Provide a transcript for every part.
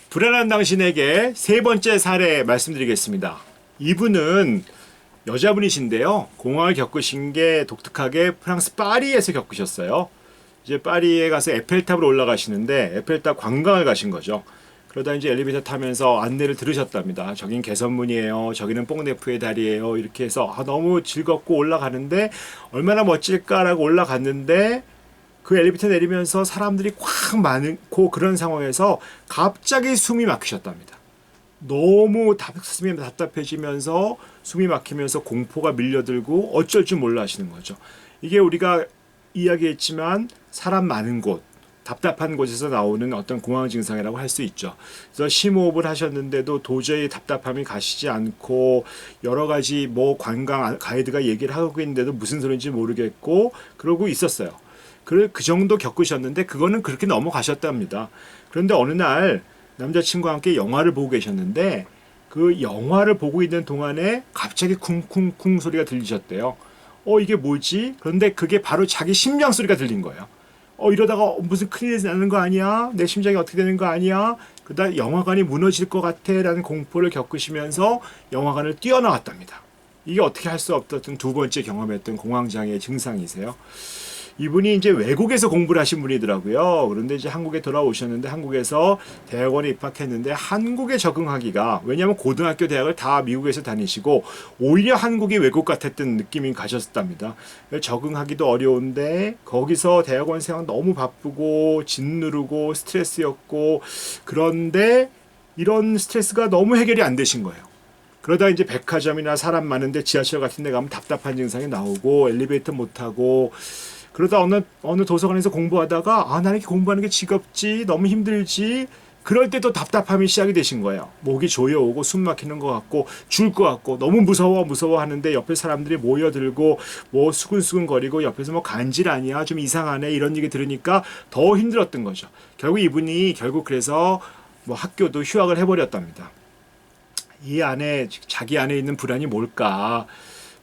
불안한 당신에게 세 번째 사례 말씀드리겠습니다. 이분은 여자분이신데요. 공황을 겪으신 게 독특하게 프랑스 파리에서 겪으셨어요. 이제 파리에 가서 에펠탑으로 올라가시는데 에펠탑 관광을 가신 거죠. 그러다 이제 엘리베이터 타면서 안내를 들으셨답니다. 저긴 개선문이에요. 저기는 뽕네프의 다리예요. 이렇게 해서 너무 즐겁고 올라가는데 얼마나 멋질까라고 올라갔는데 그 엘리베이터 내리면서 사람들이 꽉 많고 그런 상황에서 갑자기 숨이 막히셨답니다. 너무 가슴이 답답해지면서 숨이 막히면서 공포가 밀려들고 어쩔 줄 몰라 하시는 거죠. 이게 우리가 이야기했지만 사람 많은 곳, 답답한 곳에서 나오는 어떤 공황 증상이라고 할 수 있죠. 그래서 심호흡을 하셨는데도 도저히 답답함이 가시지 않고 여러 가지 뭐 관광 가이드가 얘기를 하고 있는데도 무슨 소리인지 모르겠고 그러고 있었어요. 그 정도 겪으셨는데 그거는 그렇게 넘어가셨답니다. 그런데 어느 날 남자친구와 함께 영화를 보고 계셨는데 그 영화를 보고 있는 동안에 갑자기 쿵쿵쿵 소리가 들리셨대요. 이게 뭐지? 그런데 그게 바로 자기 심장 소리가 들린 거예요. 이러다가 무슨 큰일이 나는 거 아니야? 내 심장이 어떻게 되는 거 아니야? 그러다 영화관이 무너질 것 같아 라는 공포를 겪으시면서 영화관을 뛰어나왔답니다. 이게 어떻게 할 수 없었던 두 번째 경험했던 공황장애 증상이세요. 이분이 이제 외국에서 공부를 하신 분이더라고요. 그런데 이제 한국에 돌아오셨는데 한국에서 대학원에 입학했는데 한국에 적응하기가, 왜냐하면 고등학교 대학을 다 미국에서 다니시고 오히려 한국이 외국 같았던 느낌이 가셨답니다. 적응하기도 어려운데 거기서 대학원 생활 너무 바쁘고 짓누르고 스트레스였고, 그런데 이런 스트레스가 너무 해결이 안 되신 거예요. 그러다 이제 백화점이나 사람 많은데 지하철 같은 데 가면 답답한 증상이 나오고 엘리베이터 못 타고, 그러다 어느 도서관에서 공부하다가 나는 이렇게 공부하는 게 지겹지, 너무 힘들지, 그럴 때 또 답답함이 시작이 되신 거예요. 목이 조여오고 숨 막히는 것 같고 줄 것 같고 너무 무서워 하는데 옆에 사람들이 모여들고 뭐 수근수근거리고 옆에서 뭐 간질 아니야, 좀 이상하네, 이런 얘기 들으니까 더 힘들었던 거죠. 이분이 그래서 뭐 학교도 휴학을 해버렸답니다. 이 안에 자기 안에 있는 불안이 뭘까?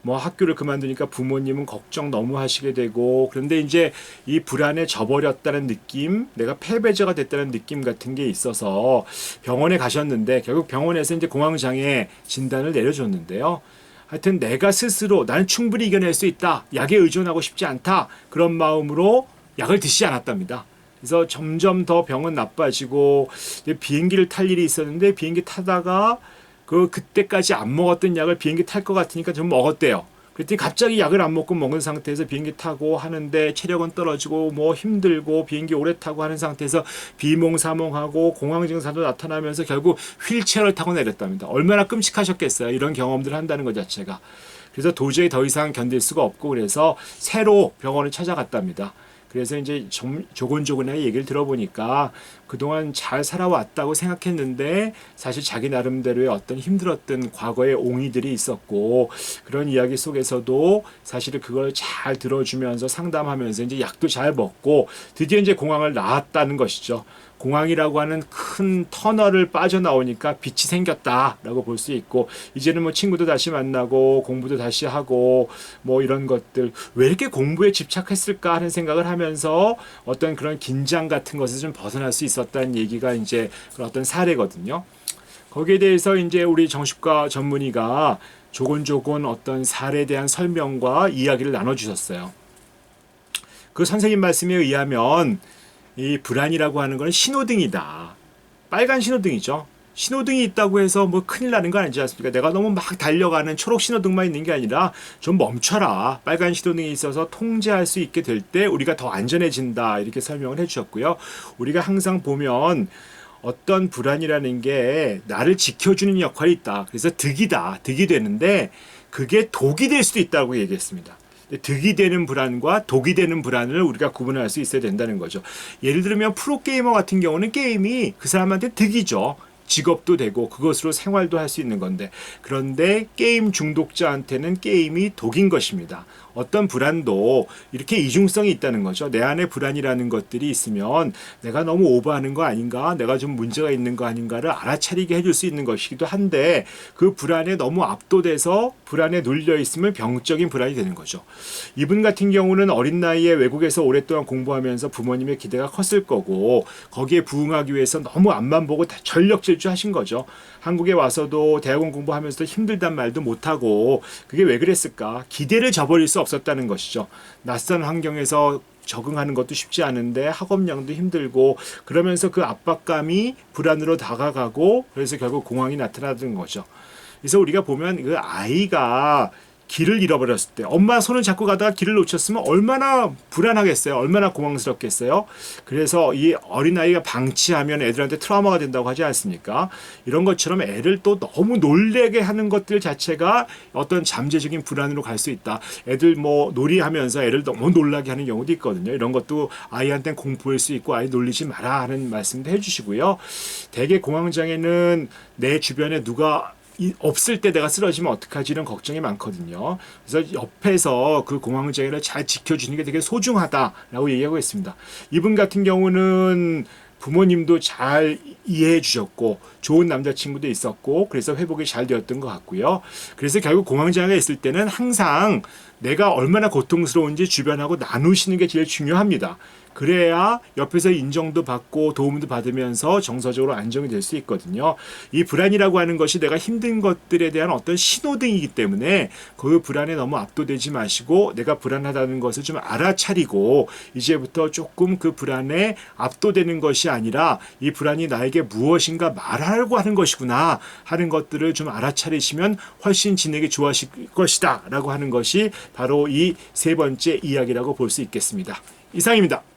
뭐 학교를 그만두니까 부모님은 걱정 너무 하시게 되고, 그런데 이제 이 불안에 져버렸다는 느낌, 내가 패배자가 됐다는 느낌 같은 게 있어서 병원에 가셨는데 결국 병원에서 이제 공황장애 진단을 내려줬는데요. 하여튼 내가 스스로 나는 충분히 이겨낼 수 있다, 약에 의존하고 싶지 않다, 그런 마음으로 약을 드시지 않았답니다. 그래서 점점 더 병은 나빠지고 비행기를 탈 일이 있었는데 비행기 타다가 그때까지 안 먹었던 약을 비행기 탈 것 같으니까 좀 먹었대요. 그랬더니 갑자기 약을 안 먹고 먹은 상태에서 비행기 타고 하는데 체력은 떨어지고 뭐 힘들고 비행기 오래 타고 하는 상태에서 비몽사몽하고 공황 증상도 나타나면서 결국 휠체어를 타고 내렸답니다. 얼마나 끔찍하셨겠어요. 이런 경험들을 한다는 것 자체가. 그래서 도저히 더 이상 견딜 수가 없고 그래서 새로 병원을 찾아갔답니다. 그래서 이제 조곤조곤하게 얘기를 들어보니까 그동안 잘 살아왔다고 생각했는데 사실 자기 나름대로의 어떤 힘들었던 과거의 옹의들이 있었고, 그런 이야기 속에서도 사실은 그걸 잘 들어주면서 상담하면서 이제 약도 잘 먹고 드디어 이제 공황을 낳았다는 것이죠. 공황이라고 하는 큰 터널을 빠져나오니까 빛이 생겼다라고 볼 수 있고, 이제는 뭐 친구도 다시 만나고 공부도 다시 하고 뭐 이런 것들, 왜 이렇게 공부에 집착했을까 하는 생각을 하면서 어떤 그런 긴장 같은 것을 좀 벗어날 수 있었다는 얘기가 이제 그런 어떤 사례거든요. 거기에 대해서 이제 우리 정신과 전문의가 조곤조곤 어떤 사례에 대한 설명과 이야기를 나눠주셨어요. 그 선생님 말씀에 의하면 이 불안이라고 하는 건 신호등이다. 빨간 신호등이죠. 신호등이 있다고 해서 뭐 큰일 나는 거 아니지 않습니까? 내가 너무 막 달려가는 초록 신호등만 있는 게 아니라 좀 멈춰라. 빨간 신호등이 있어서 통제할 수 있게 될 때 우리가 더 안전해진다. 이렇게 설명을 해주셨고요. 우리가 항상 보면 어떤 불안이라는 게 나를 지켜주는 역할이 있다. 그래서 득이 되는데 그게 독이 될 수도 있다고 얘기했습니다. 득이 되는 불안과 독이 되는 불안을 우리가 구분할 수 있어야 된다는 거죠. 예를 들면 프로게이머 같은 경우는 게임이 그 사람한테 득이죠. 직업도 되고 그것으로 생활도 할 수 있는 건데, 그런데 게임 중독자한테는 게임이 독인 것입니다. 어떤 불안도 이렇게 이중성이 있다는 거죠. 내 안에 불안이라는 것들이 있으면 내가 너무 오버하는 거 아닌가, 내가 좀 문제가 있는 거 아닌가를 알아차리게 해줄 수 있는 것이기도 한데 그 불안에 너무 압도돼서 불안에 눌려 있으면 병적인 불안이 되는 거죠. 이분 같은 경우는 어린 나이에 외국에서 오랫동안 공부하면서 부모님의 기대가 컸을 거고 거기에 부응하기 위해서 너무 앞만 보고 전력 질주하신 거죠. 한국에 와서도 대학원 공부하면서도 힘들단 말도 못하고 그게 왜 그랬을까? 기대를 저버릴 수 없었다는 것이죠. 낯선 환경에서 적응하는 것도 쉽지 않은데 학업량도 힘들고 그러면서 그 압박감이 불안으로 다가가고 그래서 결국 공황이 나타나는 거죠. 그래서 우리가 보면 그 아이가 길을 잃어버렸을 때 엄마 손을 잡고 가다가 길을 놓쳤으면 얼마나 불안하겠어요. 얼마나 공황스럽겠어요. 그래서 이 어린아이가 방치하면 애들한테 트라우마가 된다고 하지 않습니까? 이런 것처럼 애를 또 너무 놀래게 하는 것들 자체가 어떤 잠재적인 불안으로 갈 수 있다. 애들 뭐 놀이하면서 애를 너무 놀라게 하는 경우도 있거든요. 이런 것도 아이한테는 공포일 수 있고 아이 놀리지 마라 하는 말씀도 해주시고요. 대개 공황장애는 내 주변에 누가 없을 때 내가 쓰러지면 어떡하지 이런 걱정이 많거든요. 그래서 옆에서 그 공황장애를 잘 지켜주는 게 되게 소중하다라고 얘기하고 있습니다. 이분 같은 경우는 부모님도 잘 이해해 주셨고 좋은 남자친구도 있었고 그래서 회복이 잘 되었던 것 같고요. 그래서 결국 공황장애가 있을 때는 항상 내가 얼마나 고통스러운지 주변하고 나누시는 게 제일 중요합니다. 그래야 옆에서 인정도 받고 도움도 받으면서 정서적으로 안정이 될 수 있거든요. 이 불안이라고 하는 것이 내가 힘든 것들에 대한 어떤 신호등이기 때문에 그 불안에 너무 압도되지 마시고 내가 불안하다는 것을 좀 알아차리고 이제부터 조금 그 불안에 압도되는 것이 아니라 이 불안이 나에게 무엇인가 말하려고 하는 것이구나 하는 것들을 좀 알아차리시면 훨씬 지내기 좋아하실 것이다 라고 하는 것이 바로 이 세 번째 이야기라고 볼 수 있겠습니다. 이상입니다.